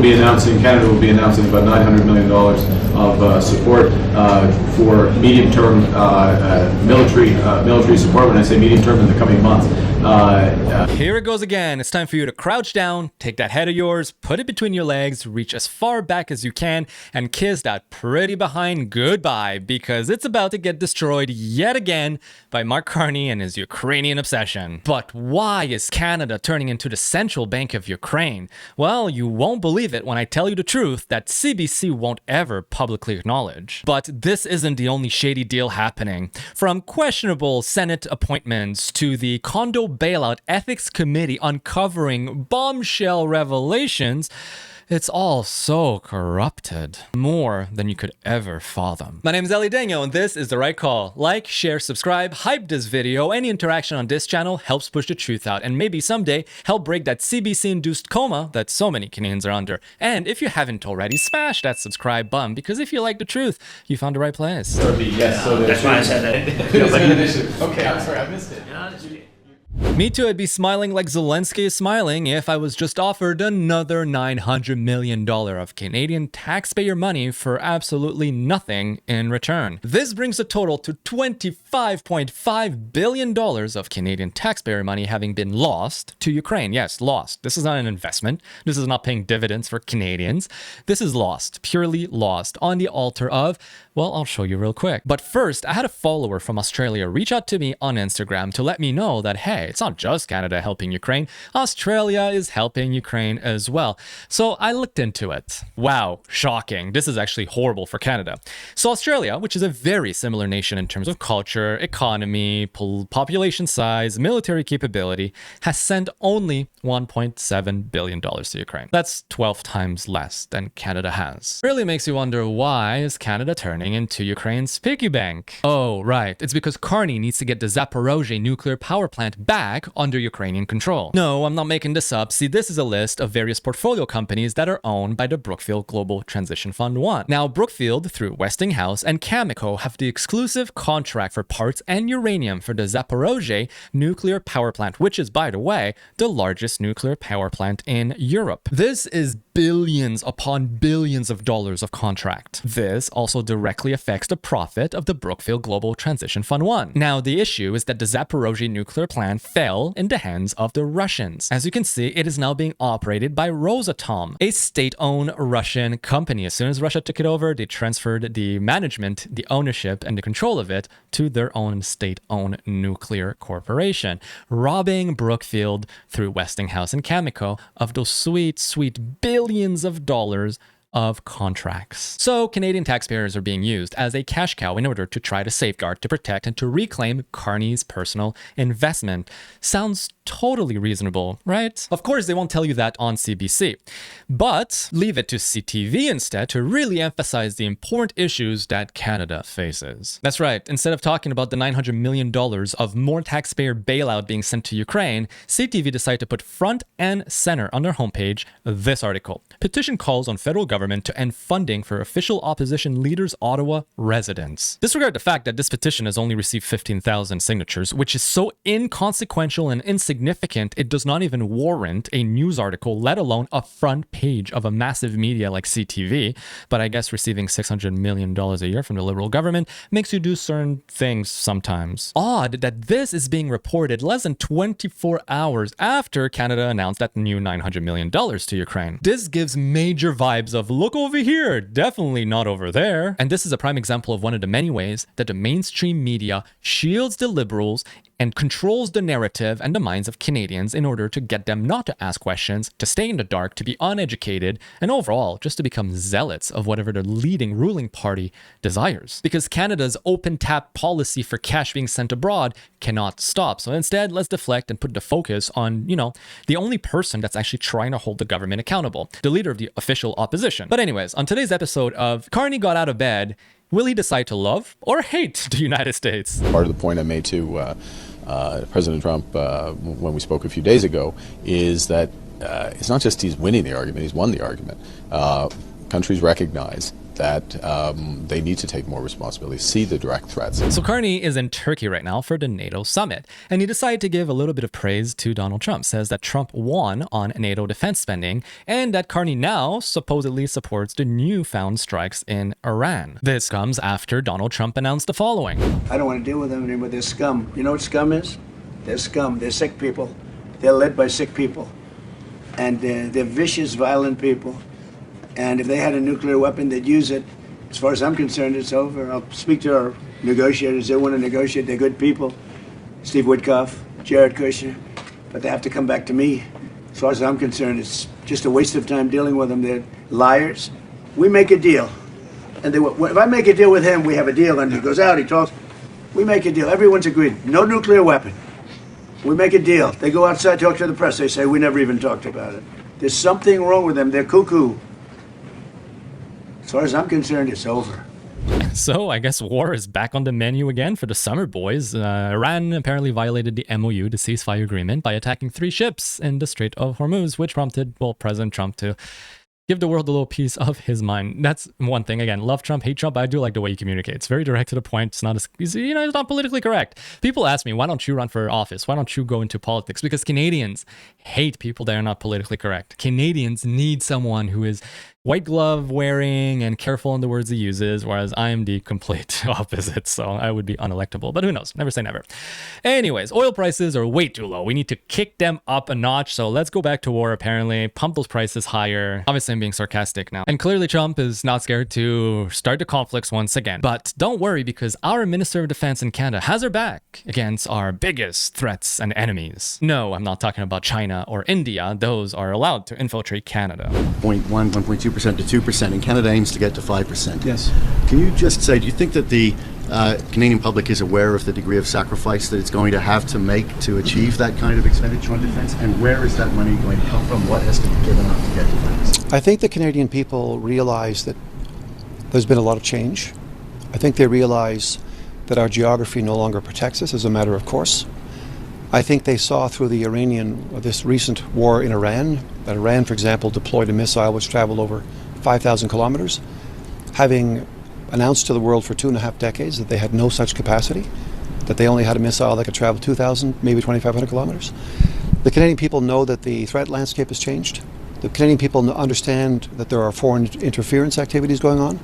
be announcing, Canada will be announcing about $900 million of support for medium-term military support. When I say medium-term, in the coming months. Here it goes again. It's time for you to crouch down, take that head of yours, put it between your legs, reach as far back as you can, and kiss that pretty behind goodbye, because it's about to get destroyed yet again by Mark Carney and his Ukrainian obsession. But why is Canada turning into the central bank of Ukraine? Well, you won't believe it when I tell you the truth that CBC won't ever publicly acknowledge. But this isn't the only shady deal happening. From questionable Senate appointments to the Condo Bailout Ethics Committee uncovering bombshell revelations, it's all so corrupted. More than you could ever fathom. My name is Eli Daniel, and this is The Right Call. Like, share, subscribe, hype this video. Any interaction on this channel helps push the truth out, and maybe someday help break that CBC-induced coma that so many Canadians are under. And if you haven't already, smash that subscribe button, because if you like the truth, you found the right place. Yes, so that's why I said that. Okay, I'm sorry, I missed it. Me too, I'd be smiling like Zelensky is smiling if I was just offered another $900 million of Canadian taxpayer money for absolutely nothing in return. This brings the total to $25.5 billion of Canadian taxpayer money having been lost to Ukraine. Yes, lost. This is not an investment. This is not paying dividends for Canadians. This is lost, purely lost, on the altar of, well, I'll show you real quick. But first, I had a follower from Australia reach out to me on Instagram to let me know that, hey, it's not just Canada helping Ukraine. Australia is helping Ukraine as well. So I looked into it. Wow, shocking. This is actually horrible for Canada. So Australia, which is a very similar nation in terms of culture, economy, population size, military capability, has sent only $1.7 billion to Ukraine. That's 12 times less than Canada has. Really makes you wonder, why is Canada turning into Ukraine's piggy bank? Oh, right. It's because Carney needs to get the Zaporozhye nuclear power plant back under Ukrainian control. No, I'm not making this up. See, this is a list of various portfolio companies that are owned by the Brookfield Global Transition Fund 1. Now, Brookfield, through Westinghouse and Cameco, have the exclusive contract for parts and uranium for the Zaporozhye nuclear power plant, which is, by the way, the largest nuclear power plant in Europe. This is billions upon billions of dollars of contract. This also directly affects the profit of the Brookfield Global Transition Fund 1. Now, the issue is that the Zaporozhye nuclear plant fell in the hands of the Russians. As you can see, it is now being operated by Rosatom, a state-owned Russian company. As soon as Russia took it over, they transferred the management, the ownership, and the control of it to their own state-owned nuclear corporation, robbing Brookfield through Westinghouse and Cameco of those sweet, sweet billions of dollars of contracts. So Canadian taxpayers are being used as a cash cow in order to try to safeguard, to protect, and to reclaim Carney's personal investment. Sounds totally reasonable, right? Of course, they won't tell you that on CBC, but leave it to CTV instead to really emphasize the important issues that Canada faces. That's right. Instead of talking about the $900 million of more taxpayer bailout being sent to Ukraine, CTV decided to put front and center on their homepage this article. Petition calls on federal government to end funding for official opposition leaders' Ottawa residence. Disregard the fact that this petition has only received 15,000 signatures, which is so inconsequential and insignificant it does not even warrant a news article, let alone a front page of a massive media like CTV. But I guess receiving $600 million a year from the Liberal government makes you do certain things sometimes. Odd that this is being reported less than 24 hours after Canada announced that new $900 million to Ukraine. This gives major vibes of, look over here, definitely not over there. And this is a prime example of one of the many ways that the mainstream media shields the Liberals and controls the narrative and the minds of Canadians in order to get them not to ask questions, to stay in the dark, to be uneducated, and overall just to become zealots of whatever the leading ruling party desires. Because Canada's open tap policy for cash being sent abroad cannot stop. So instead, let's deflect and put the focus on, the only person that's actually trying to hold the government accountable, the leader of the official opposition. But anyways, on today's episode of Carney Got Out of Bed, will he decide to love or hate the United States? Part of the point I made to President Trump when we spoke a few days ago is that it's not just he's winning the argument, he's won the argument. Countries recognize that they need to take more responsibility, see the direct threats. So Carney is in Turkey right now for the NATO summit, and he decided to give a little bit of praise to Donald Trump. Says that Trump won on NATO defense spending, and that Carney now supposedly supports the newfound strikes in Iran. This comes after Donald Trump announced the following. I don't want to deal with them anymore. They're scum. You know what scum is? They're scum. They're sick people. They're led by sick people. And they're vicious, violent people. And if they had a nuclear weapon, they'd use it. As far as I'm concerned, it's over. I'll speak to our negotiators. They want to negotiate. They're good people. Steve Witkoff, Jared Kushner. But they have to come back to me. As far as I'm concerned, it's just a waste of time dealing with them. They're liars. We make a deal. And if I make a deal with him, we have a deal. And he goes out, he talks. We make a deal. Everyone's agreed. No nuclear weapon. We make a deal. They go outside, talk to the press. They say, we never even talked about it. There's something wrong with them. They're cuckoo. As far as I'm concerned, it's over. So I guess war is back on the menu again for the summer boys. Iran apparently violated the MOU, the ceasefire agreement, by attacking 3 ships in the Strait of Hormuz, which prompted, well, President Trump to give the world a little piece of his mind. That's one thing. Again, love Trump, hate Trump. I do like the way he communicates. It's very direct to the point. It's not as, it's not politically correct. People ask me, why don't you run for office? Why don't you go into politics? Because Canadians hate people that are not politically correct. Canadians need someone who is white glove wearing and careful in the words he uses, whereas I am the complete opposite, so I would be unelectable. But who knows? Never say never. Anyways, oil prices are way too low. We need to kick them up a notch, so let's go back to war, apparently. Pump those prices higher. Obviously, I'm being sarcastic now. And clearly, Trump is not scared to start the conflicts once again. But don't worry, because our Minister of Defense in Canada has our back against our biggest threats and enemies. No, I'm not talking about China or India. Those are allowed to infiltrate Canada. 0.1, 1.2% to 2%, and Canada aims to get to 5%. Yes. Can you just say, do you think that the Canadian public is aware of the degree of sacrifice that it's going to have to make to achieve that kind of expenditure on defence? And where is that money going to come from? What has to be given up to get to 5%? I think the Canadian people realize that there's been a lot of change. I think they realize that our geography no longer protects us as a matter of course. I think they saw through this recent war in Iran, that Iran, for example, deployed a missile which traveled over 5,000 kilometers, having announced to the world for 2.5 decades that they had no such capacity, that they only had a missile that could travel 2,000, maybe 2,500 kilometers. The Canadian people know that the threat landscape has changed. The Canadian people understand that there are foreign interference activities going on.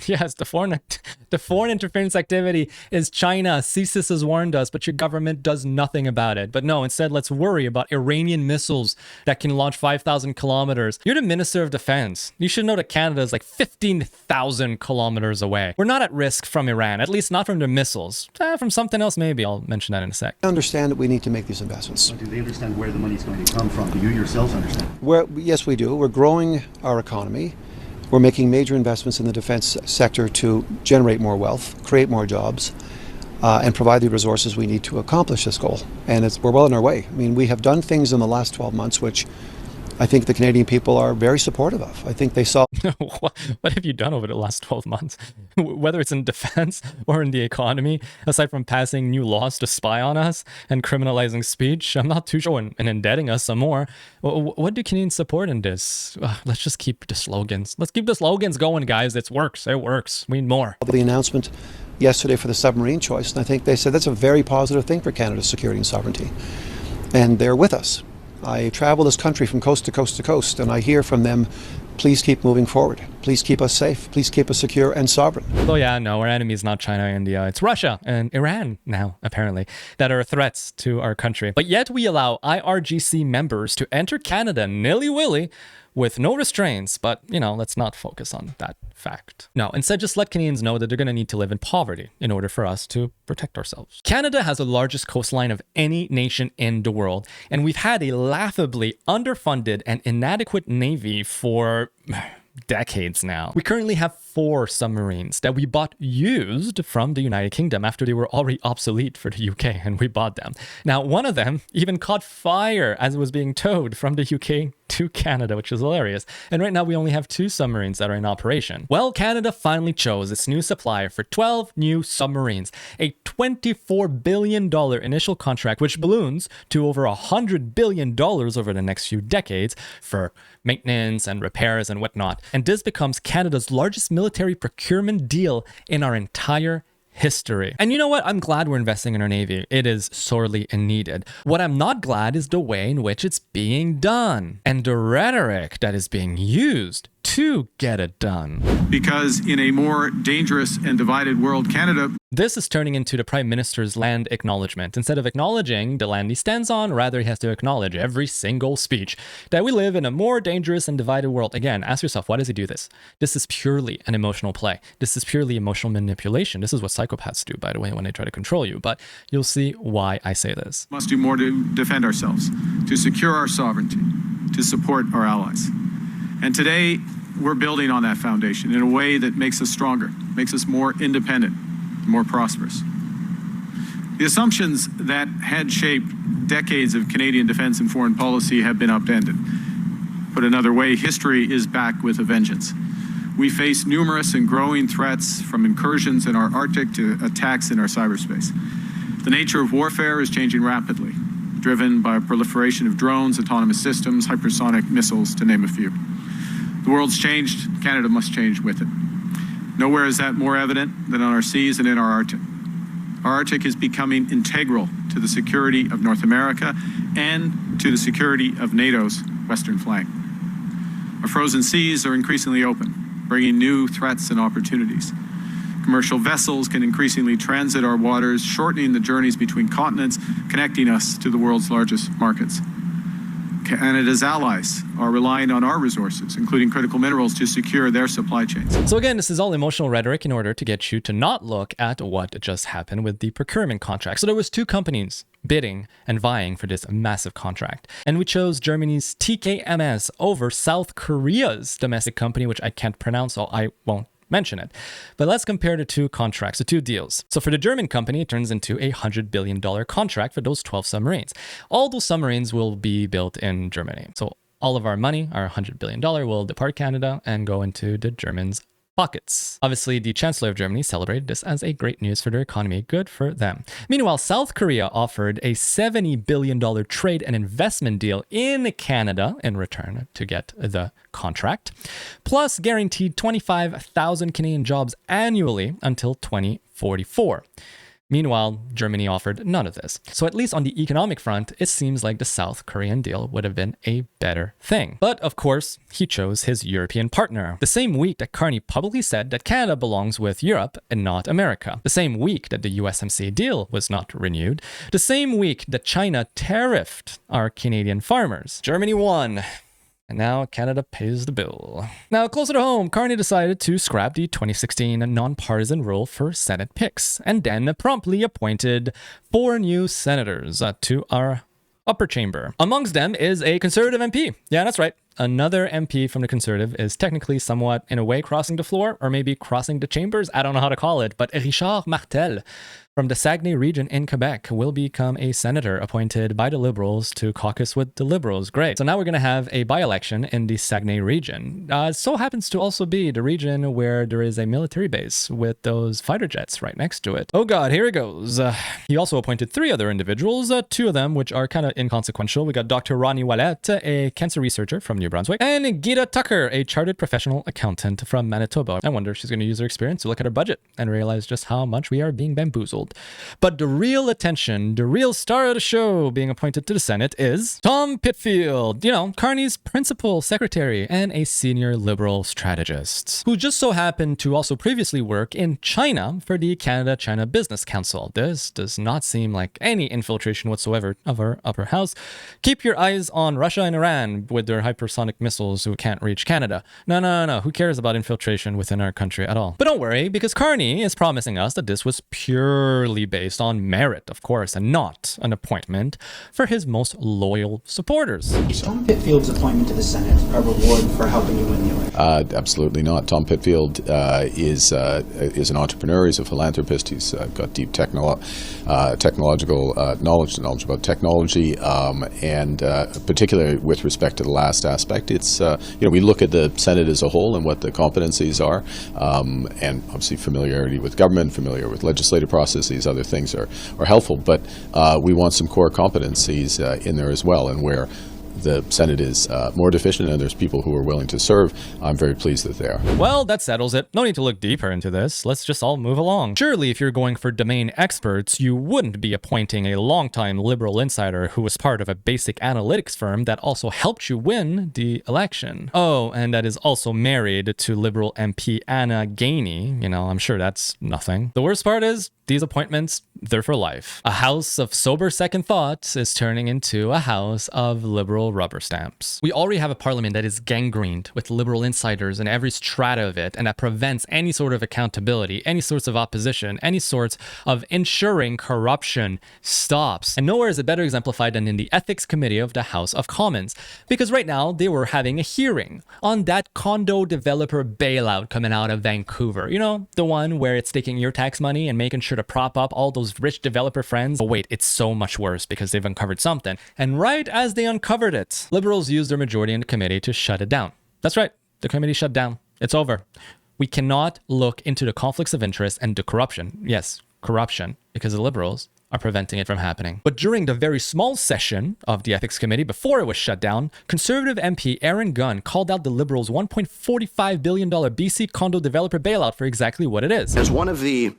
Yes, the foreign interference activity is China. CSIS has warned us, but your government does nothing about it. But no, instead, let's worry about Iranian missiles that can launch 5,000 kilometers. You're the Minister of Defense. You should know that Canada is like 15,000 kilometers away. We're not at risk from Iran, at least not from their missiles. From something else, maybe. I'll mention that in a sec. They understand that we need to make these investments. Do they understand where the money is going to come from? Do you yourselves understand? Yes, we do. We're growing our economy. We're making major investments in the defense sector to generate more wealth, create more jobs, and provide the resources we need to accomplish this goal. And we're well on our way. I mean, we have done things in the last 12 months which I think the Canadian people are very supportive of. I think they saw... What have you done over the last 12 months? Whether it's in defense or in the economy, aside from passing new laws to spy on us and criminalizing speech, I'm not too sure, and indebting us some more. What do Canadians support in this? Let's just keep the slogans. Let's keep the slogans going, guys. It works. It works. We need more. The announcement yesterday for the submarine choice, and I think they said that's a very positive thing for Canada's security and sovereignty. And they're with us. I travel this country from coast to coast to coast, and I hear from them, please keep moving forward. Please keep us safe. Please keep us secure and sovereign. Oh yeah, no, our enemy is not China or India. It's Russia and Iran now, apparently, that are threats to our country. But yet we allow IRGC members to enter Canada nilly-willy with no restraints. But, let's not focus on that fact. No, instead, just let Canadians know that they're going to need to live in poverty in order for us to protect ourselves. Canada has the largest coastline of any nation in the world, and we've had a laughably underfunded and inadequate navy for decades now. We currently have 4 submarines that we bought used from the United Kingdom after they were already obsolete for the UK, and we bought them. Now, one of them even caught fire as it was being towed from the UK to Canada, which is hilarious. And right now we only have 2 submarines that are in operation. Well, Canada finally chose its new supplier for 12 new submarines, a $24 billion initial contract, which balloons to over $100 billion over the next few decades for maintenance and repairs and whatnot. And this becomes Canada's largest military procurement deal in our entire history. And you know what? I'm glad we're investing in our Navy. It is sorely needed. What I'm not glad is the way in which it's being done and the rhetoric that is being used to get it done. Because in a more dangerous and divided world, Canada... This is turning into the Prime Minister's land acknowledgement. Instead of acknowledging the land he stands on, rather he has to acknowledge every single speech that we live in a more dangerous and divided world. Again, ask yourself, why does he do this? This is purely an emotional play. This is purely emotional manipulation. This is what psychopaths do, by the way, when they try to control you. But you'll see why I say this. Must do more to defend ourselves, to secure our sovereignty, to support our allies. And today, we're building on that foundation in a way that makes us stronger, makes us more independent, more prosperous. The assumptions that had shaped decades of Canadian defense and foreign policy have been upended. Put another way, history is back with a vengeance. We face numerous and growing threats, from incursions in our Arctic to attacks in our cyberspace. The nature of warfare is changing rapidly, driven by a proliferation of drones, autonomous systems, hypersonic missiles, to name a few. The world's changed, Canada must change with it. Nowhere is that more evident than on our seas and in our Arctic. Our Arctic is becoming integral to the security of North America and to the security of NATO's western flank. Our frozen seas are increasingly open, bringing new threats and opportunities. Commercial vessels can increasingly transit our waters, shortening the journeys between continents, connecting us to the world's largest markets. Canada's allies are relying on our resources, including critical minerals, to secure their supply chains. So again, this is all emotional rhetoric in order to get you to not look at what just happened with the procurement contract. So there was 2 companies bidding and vying for this massive contract. And we chose Germany's TKMS over South Korea's domestic company, which I can't pronounce, so I won't mention it. But let's compare the 2 contracts, the 2 deals. So for the German company, it turns into a $100 billion contract for those 12 submarines. All those submarines will be built in Germany. So all of our money, our $100 billion, will depart Canada and go into the Germans' pockets. Obviously, the Chancellor of Germany celebrated this as a great news for their economy. Good for them. Meanwhile, South Korea offered a $70 billion trade and investment deal in Canada in return to get the contract, plus guaranteed 25,000 Canadian jobs annually until 2044. Meanwhile, Germany offered none of this. So at least on the economic front, it seems like the South Korean deal would have been a better thing. But of course, he chose his European partner. The same week that Carney publicly said that Canada belongs with Europe and not America. The same week that the USMCA deal was not renewed. The same week that China tariffed our Canadian farmers. Germany won. And now Canada pays the bill. Now, closer to home, Carney decided to scrap the 2016 nonpartisan rule for Senate picks, and then promptly appointed 4 new senators to our upper chamber. Amongst them is a Conservative MP. Yeah, that's right. Another MP from the Conservative is technically somewhat, in a way, crossing the floor, or maybe crossing the chambers. I don't know how to call it, but Richard Martel from the Saguenay region in Quebec will become a senator appointed by the Liberals to caucus with the Liberals. Great. So now we're going to have a by-election in the Saguenay region. It so happens to also be the region where there is a military base with those fighter jets right next to it. Oh God, here it goes. He also appointed 3 other individuals, 2 of them which are kind of inconsequential. We got Dr. Ronnie Wallet, a cancer researcher from New Brunswick, and Gita Tucker, a chartered professional accountant from Manitoba. I wonder if she's going to use her experience to look at her budget and realize just how much we are being bamboozled. But the real attention, the real star of the show being appointed to the Senate is Tom Pitfield, you know, Carney's principal secretary and a senior liberal strategist, who just so happened to also previously work in China for the Canada-China Business Council. This does not seem like any infiltration whatsoever of our upper house. Keep your eyes on Russia and Iran with their hypersonic missiles who can't reach Canada. No. Who cares about infiltration within our country at all? But don't worry, because Carney is promising us that this was pure purely based on merit, of course, and not an appointment for his most loyal supporters. Is Tom Pitfield's appointment to the Senate a reward for helping you win the election? Absolutely not. Tom Pitfield is an entrepreneur. He's a philanthropist. He's got deep technological knowledge about technology, and particularly with respect to the last aspect, it's we look at the Senate as a whole and what the competencies are, and obviously familiarity with government, familiar with legislative process. These other things are helpful, but we want some core competencies in there as well, and where the Senate is more deficient and there's people who are willing to serve, I'm very pleased that they are. Well, that settles it. No need to look deeper into this. Let's just all move along. Surely, if you're going for domain experts, you wouldn't be appointing a longtime Liberal insider who was part of a basic analytics firm that also helped you win the election. Oh, and that is also married to Liberal MP Anna Gainey. I'm sure that's nothing. The worst part is, these appointments, they're for life. A house of sober second thoughts is turning into a house of Liberal rubber stamps. We already have a parliament that is gangrened with Liberal insiders in every strata of it, and that prevents any sort of accountability, any sorts of opposition, any sorts of ensuring corruption stops. And nowhere is it better exemplified than in the Ethics Committee of the House of Commons, because right now they were having a hearing on that condo developer bailout coming out of Vancouver. The one where it's taking your tax money and making sure to prop up all those rich developer friends. But wait, it's so much worse because they've uncovered something. And right as they uncovered it, Liberals used their majority in the committee to shut it down. That's right, the committee shut down. It's over. We cannot look into the conflicts of interest and the corruption. Yes, corruption, because the Liberals are preventing it from happening. But during the very small session of the Ethics Committee, before it was shut down, Conservative MP Aaron Gunn called out the Liberals' $1.45 billion BC condo developer bailout for exactly what it is. As one of the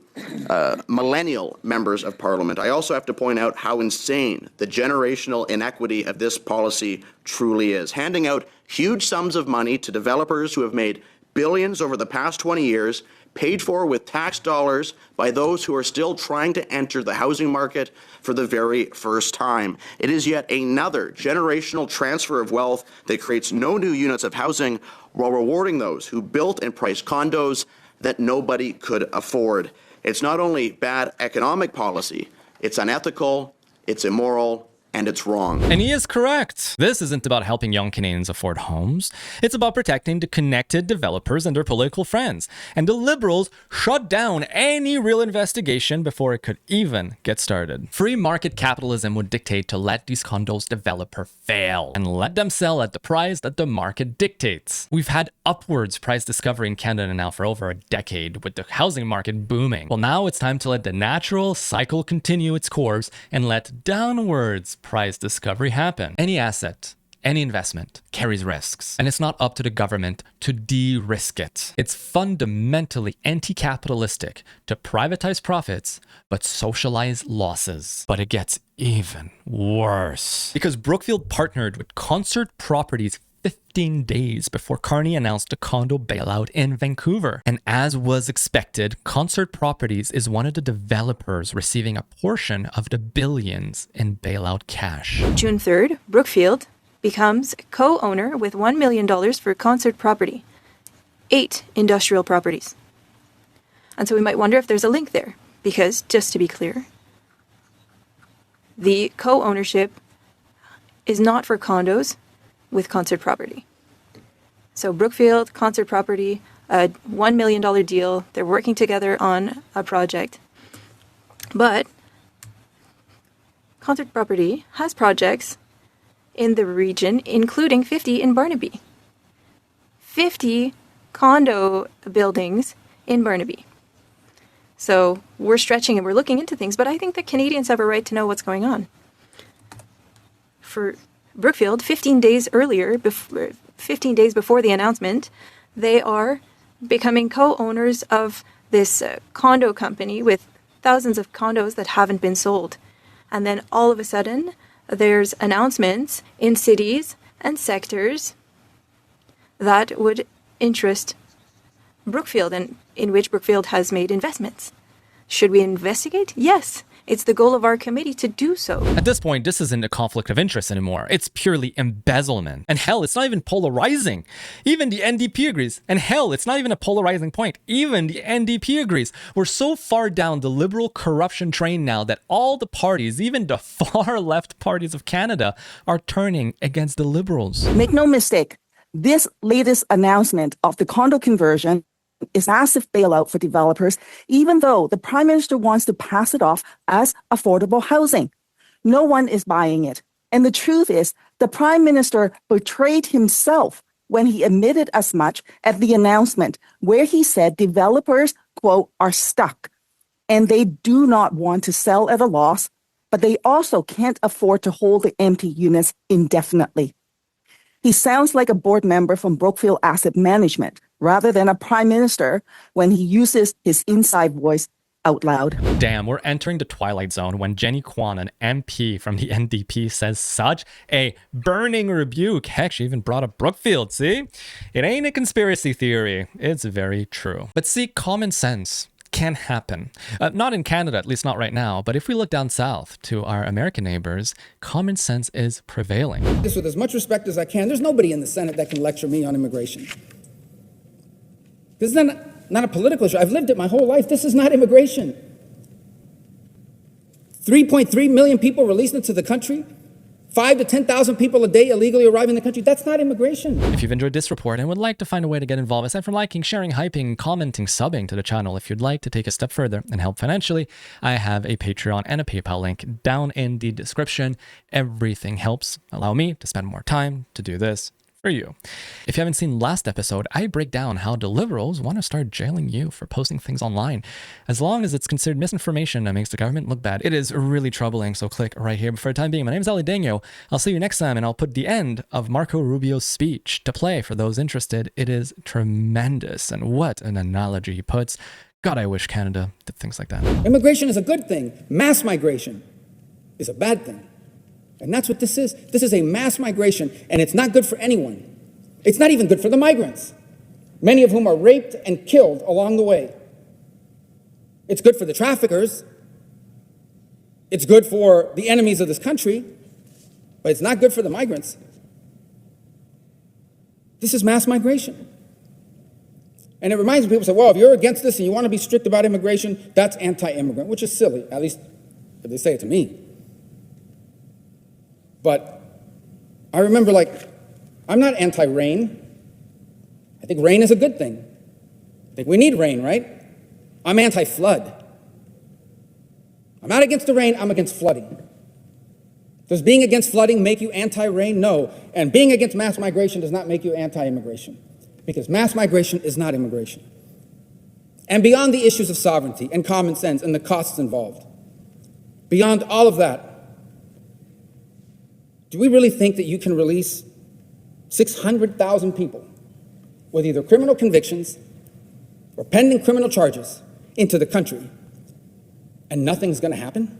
millennial members of Parliament, I also have to point out how insane the generational inequity of this policy truly is. Handing out huge sums of money to developers who have made billions over the past 20 years, paid for with tax dollars by those who are still trying to enter the housing market for the very first time. It is yet another generational transfer of wealth that creates no new units of housing while rewarding those who built and priced condos that nobody could afford. It's not only bad economic policy, it's unethical, it's immoral, and it's wrong. And he is correct. This isn't about helping young Canadians afford homes. It's about protecting the connected developers and their political friends. And the Liberals shut down any real investigation before it could even get started. Free market capitalism would dictate to let these condos developer fail and let them sell at the price that the market dictates. We've had upwards price discovery in Canada now for over a decade, with the housing market booming. Well, now it's time to let the natural cycle continue its course and let downwards price discovery happen. Any asset, any investment carries risks, and it's not up to the government to de-risk it. It's fundamentally anti-capitalistic to privatize profits but socialize losses. But it gets even worse, because Brookfield partnered with Concert Properties 15 days before Carney announced a condo bailout in Vancouver. And as was expected, Concert Properties is one of the developers receiving a portion of the billions in bailout cash. June 3rd, Brookfield becomes co-owner with $1 million for Concert Property, 8 industrial properties. And so we might wonder if there's a link there, because just to be clear, the co-ownership is not for condos with Concert Property. So Brookfield, Concert Property, a $1 million deal. They're working together on a project. But Concert Property has projects in the region, including 50 in Burnaby. 50 condo buildings in Burnaby. So we're stretching and we're looking into things, but I think that Canadians have a right to know what's going on. For Brookfield, 15 days before the announcement, they are becoming co-owners of this condo company with thousands of condos that haven't been sold. And then all of a sudden, there's announcements in cities and sectors that would interest Brookfield and in which Brookfield has made investments. Should we investigate? Yes. It's the goal of our committee to do so. At this point, this isn't a conflict of interest anymore. It's purely embezzlement. And hell, it's not even polarizing. Even the NDP agrees. And hell, it's not even a polarizing point. Even the NDP agrees. We're so far down the liberal corruption train now that all the parties, even the far left parties of Canada, are turning against the Liberals. Make no mistake, this latest announcement of the condo conversion is massive bailout for developers, even though the Prime Minister wants to pass it off as affordable housing. No one is buying it. And the truth is, the Prime Minister betrayed himself when he admitted as much at the announcement, where he said developers, quote, are stuck and they do not want to sell at a loss, but they also can't afford to hold the empty units indefinitely. He sounds like a board member from Brookfield Asset Management rather than a prime minister when he uses his inside voice out loud. Damn, we're entering the twilight zone when Jenny Kwan, an MP from the NDP, says such a burning rebuke. Heck, she even brought up Brookfield, see? It ain't a conspiracy theory. It's very true. But see, common sense can happen. Not in Canada, at least not right now, but if we look down south to our American neighbors, common sense is prevailing. This with as much respect as I can. There's nobody in the Senate that can lecture me on immigration. This is not a political issue. I've lived it my whole life. This is not immigration. 3.3 million people released into the country. 5,000 to 10,000 people a day illegally arriving in the country. That's not immigration. If you've enjoyed this report and would like to find a way to get involved, aside from liking, sharing, hyping, commenting, subbing to the channel, if you'd like to take a step further and help financially, I have a Patreon and a PayPal link down in the description. Everything helps allow me to spend more time to do this for you. If you haven't seen last episode, I break down how the Liberals want to start jailing you for posting things online. As long as it's considered misinformation that makes the government look bad, it is really troubling, so click right here. But for the time being, my name is Ali Daniel. I'll see you next time, and I'll put the end of Marco Rubio's speech to play for those interested. It is tremendous, and what an analogy he puts. God, I wish Canada did things like that. Immigration is a good thing. Mass migration is a bad thing. And that's what this is. This is a mass migration, and it's not good for anyone. It's not even good for the migrants, many of whom are raped and killed along the way. It's good for the traffickers. It's good for the enemies of this country, but it's not good for the migrants. This is mass migration. And it reminds people, say, well, if you're against this and you want to be strict about immigration, that's anti-immigrant, which is silly, at least if they say it to me. But I remember, I'm not anti-rain. I think rain is a good thing. I think we need rain, right? I'm anti-flood. I'm not against the rain, I'm against flooding. Does being against flooding make you anti-rain? No. And being against mass migration does not make you anti-immigration, because mass migration is not immigration. And beyond the issues of sovereignty and common sense and the costs involved, beyond all of that, do we really think that you can release 600,000 people with either criminal convictions or pending criminal charges into the country and nothing's going to happen?